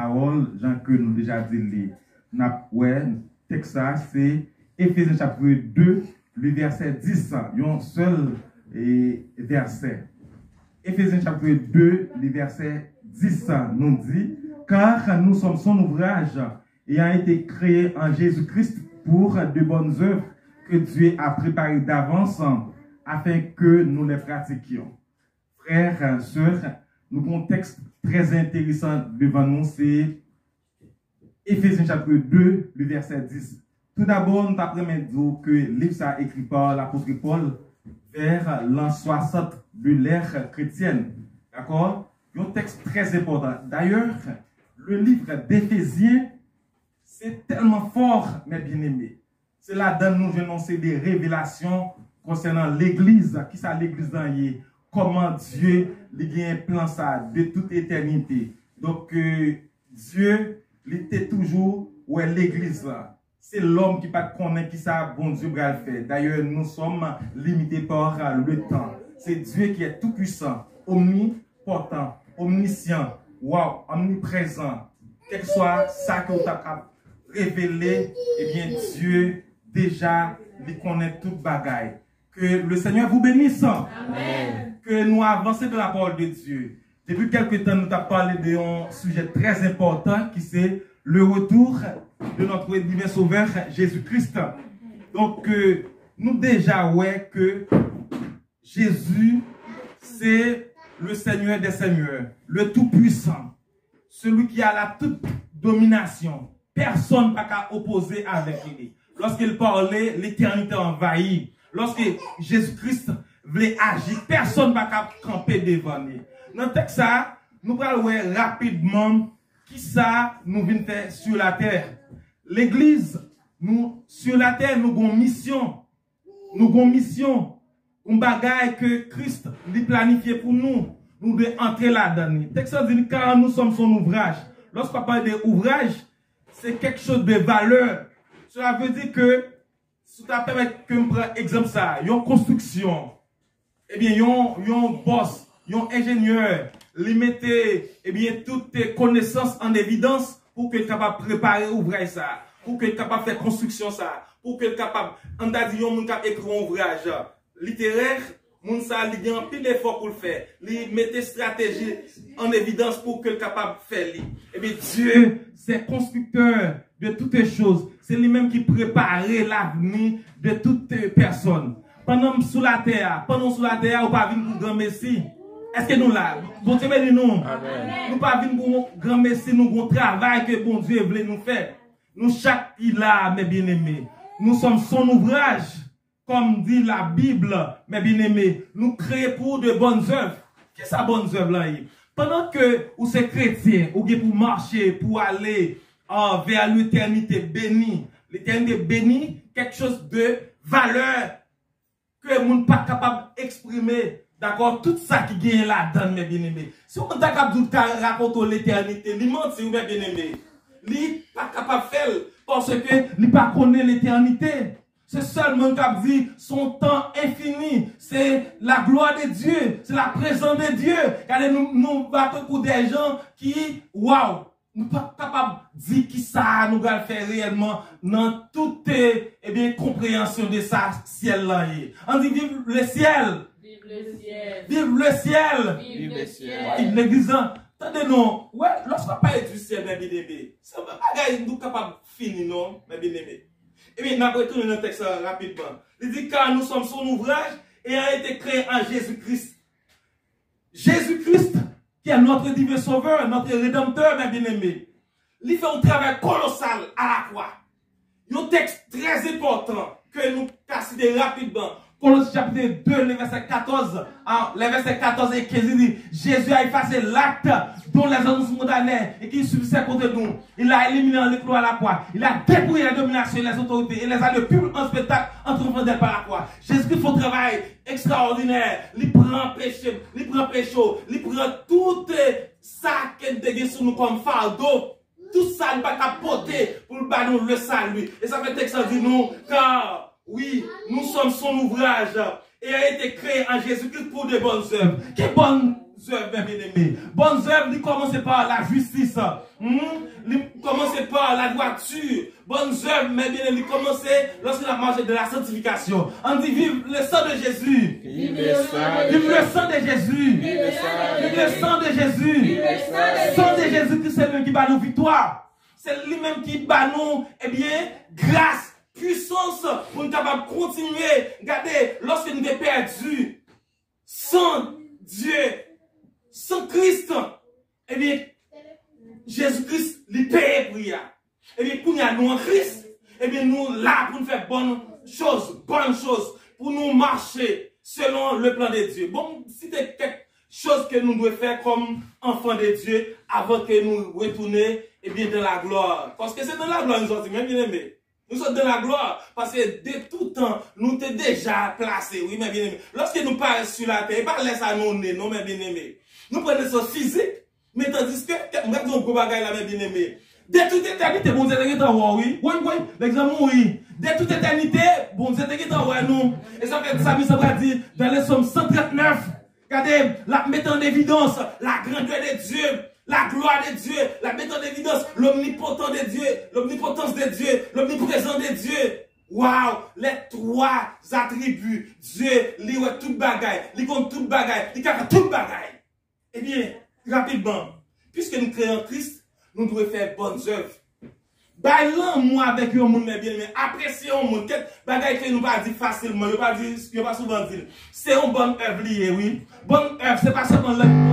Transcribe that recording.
parole, Jean que nous déjà dit, ouais, texte ça, c'est Éphésiens chapitre 2, le verset 10, un seul verset. Éphésiens chapitre 2, le verset 10 nous dit, car nous sommes son ouvrage ayant été créé en Jésus-Christ pour de bonnes œuvres que Dieu a préparées d'avance afin que nous les pratiquions. Frères, sœurs, nous avons un texte très intéressant devant nous, c'est Éphésiens chapitre 2, le verset 10. Tout d'abord, nous avons dit que le livre ça écrit par l'apôtre Paul vers l'an 60 de l'ère chrétienne. D'accord? Un texte très important. D'ailleurs, le livre d'Éphésiens, c'est tellement fort, mes bien-aimés. C'est là-dedans nous venons des révélations concernant l'Église. Qui ça l'Église dans y comment Dieu a un plan ça de toute éternité. Donc, Dieu, il était toujours où est l'Église là. C'est l'homme qui pas connaît qui ça bon Dieu va le faire. D'ailleurs, nous sommes limités par le temps. C'est Dieu qui est tout puissant, omnipotent, omniscient, wow, omniprésent. Quel que soit ça que vous avez révélé, eh bien Dieu déjà lui connaît toute bagaille. Que le Seigneur vous bénisse. Amen. Que nous avancions dans la parole de Dieu. Depuis quelques temps, nous avons parlé d'un sujet très important qui c'est le retour de notre divin sauveur Jésus-Christ. Donc, nous déjà ouais que Jésus, c'est le Seigneur des Seigneurs, le Tout-Puissant, celui qui a la toute domination. Personne n'a qu'à opposer avec lui. Lorsqu'il parlait, l'éternité envahie. Lorsque Jésus-Christ voulait agir, personne n'a qu'à camper devant lui. Dans le texte, nous allons voir rapidement qui ça nous vient faire sur la terre. L'église, nous, sur la terre, nous avons une mission. Nous avons une mission. Un bagage que Christ a planifié pour nous. Nous devons entrer là-dedans. Le texte dit car nous sommes son ouvrage. Lorsqu'on parle d'ouvrage, c'est quelque chose de valeur. Cela veut dire que, si tu permets que je prenne exemple ça, il y a une construction, eh bien, il y a un boss, il y a un ingénieur, il mettait, eh bien, toutes tes connaissances en évidence pour qu'il soit capable de préparer l'ouvrage ça, pour qu'il soit capable de faire construction ça, pour qu'il soit capable, on a dit, on a écrit un ouvrage littéraire, moun sa li gen pile d'effort pour le faire. Li mette stratégie en évidence pour que le capable faire li. Et bien Dieu, c'est constructeur de toutes les choses. C'est lui-même qui prépare l'avenir de toutes les personnes. Pendant sous la terre, ou pas venir pour grand messie. Est-ce que nous là? Bon Dieu béni nous. Nous pas venir pour grand messie, nous avons travail que bon Dieu voulait nous faire. Nous chaque là, mes bien-aimés, nous sommes son ouvrage. Comme dit la Bible, mes bien-aimés, nous créons pour de bonnes œuvres. Qu'est-ce que ces bonnes œuvres là? Pendant que vous êtes chrétien, vous êtes pour marcher, pour aller vers l'éternité bénie, quelque chose de valeur que vous n'êtes pas capable d'exprimer. D'accord? Tout ça qui gagne là-dedans, mes bien-aimés. Si on n'est pas capable de raconter l'éternité, il ment, si vous mes bien-aimés. Il n'est pas capable de faire parce qu'il n'est pas connaît l'éternité. C'est seulement qui dit son temps infini. C'est la gloire de Dieu. C'est la présence de Dieu. Regardez, nous battons pour des gens qui, waouh, nous pas capables de dire qui ça nous va faire réellement dans toute compréhension de ça ciel-là. On dit vive le ciel. Vive le ciel. Vive le ciel. Vive le ciel. L'église, attendez-nous. Ouais, lorsqu'on parle du ciel, mes bien-aimés, c'est un bagage nous capable de finir, non, mes bien-aimés. Et bien, nous allons retourner dans le texte rapidement. Il dit car nous sommes son ouvrage et a été créé en Jésus-Christ. Jésus-Christ, qui est notre divin sauveur, notre rédempteur, mes bien-aimés. Il fait un travail colossal à la croix. Il y a un texte très important que nous considérons rapidement. Colossiens chapitre 2, le verset 14, le verset 14 et 15, il dit, Jésus a effacé l'acte dont les hommes sont condamnés et qui subsistait contre nous. Il a éliminé les clous à la croix. Il a dépouillé la domination et les autorités et les a le public en spectacle en triomphant d'elle par la croix. Jésus-Christ fait un travail extraordinaire. Il prend péché, il prend tout ça qu'il déguise sur nous comme fardeau. Tout ça, il va capoter pour nous le salut. Et ça fait texte dit nous, car oui, nous sommes son ouvrage et a été créé en Jésus-Christ pour de bonnes œuvres. Quelles bonnes œuvres, mes bien-aimés. Bonnes œuvres, ils commencent par la justice. Ils commencent par la droiture. Bonnes œuvres, mes bien-aimés, ils commencent lorsqu'on a mangé de la sanctification. On dit vive le sang de Jésus. Vive le sang Vive le sang de Jésus. Vive le sang de Jésus. Le sang de Jésus qui c'est lui qui bat nous victoire. C'est lui-même qui bat nous, eh bien, grâce, puissance pour nous capables de continuer. Regardez, lorsque nous sommes perdus, sans Dieu, sans Christ, eh bien, Jésus-Christ, il paye pour y. Eh bien, pour nous en Christ, eh bien, nous là pour nous faire bonnes choses, pour nous marcher selon le plan de Dieu. Bon, si c'est quelque chose que nous devons faire comme enfants de Dieu avant que nous retournions, eh bien, dans la gloire. Parce que c'est dans la gloire nous sommes, même bien aimés. Nous sommes dans la gloire parce que de tout temps, nous sommes déjà placés, oui, mes bien-aimés. Lorsque nous parlons sur la terre, pas laisse à nous, non, mes bien-aimés. Nous prenons ça physique, mais tandis que, nous avons un gros bagage là, mes bien-aimés. De toute éternité, bon Dieu est en haut, oui. Oui, oui, l'examen, oui. De toute éternité, bon Dieu est en haut, nous. Et ça fait ça, ça va dire, dans les Psaumes 139, regardez, la mettant en évidence la grandeur de Dieu. La gloire de Dieu, la mettre en évidence, l'omnipotent de Dieu, l'omnipotence de Dieu, l'omniprésence de Dieu. Waouh, les trois attributs. Dieu, lui, ouais, tout bagaille, lui, compte tout bagaille, lui, fait tout bagaille. Eh bien, rapidement, puisque nous créons Christ, nous devons faire bonnes œuvres. Bailons, moi, avec un monde, bien aimé, apprécions un monde. Quel bagaille que nous pas dire facilement, nous pas dire, pas souvent dire. C'est une bonne œuvre liée, oui. Bonne œuvre, c'est pas seulement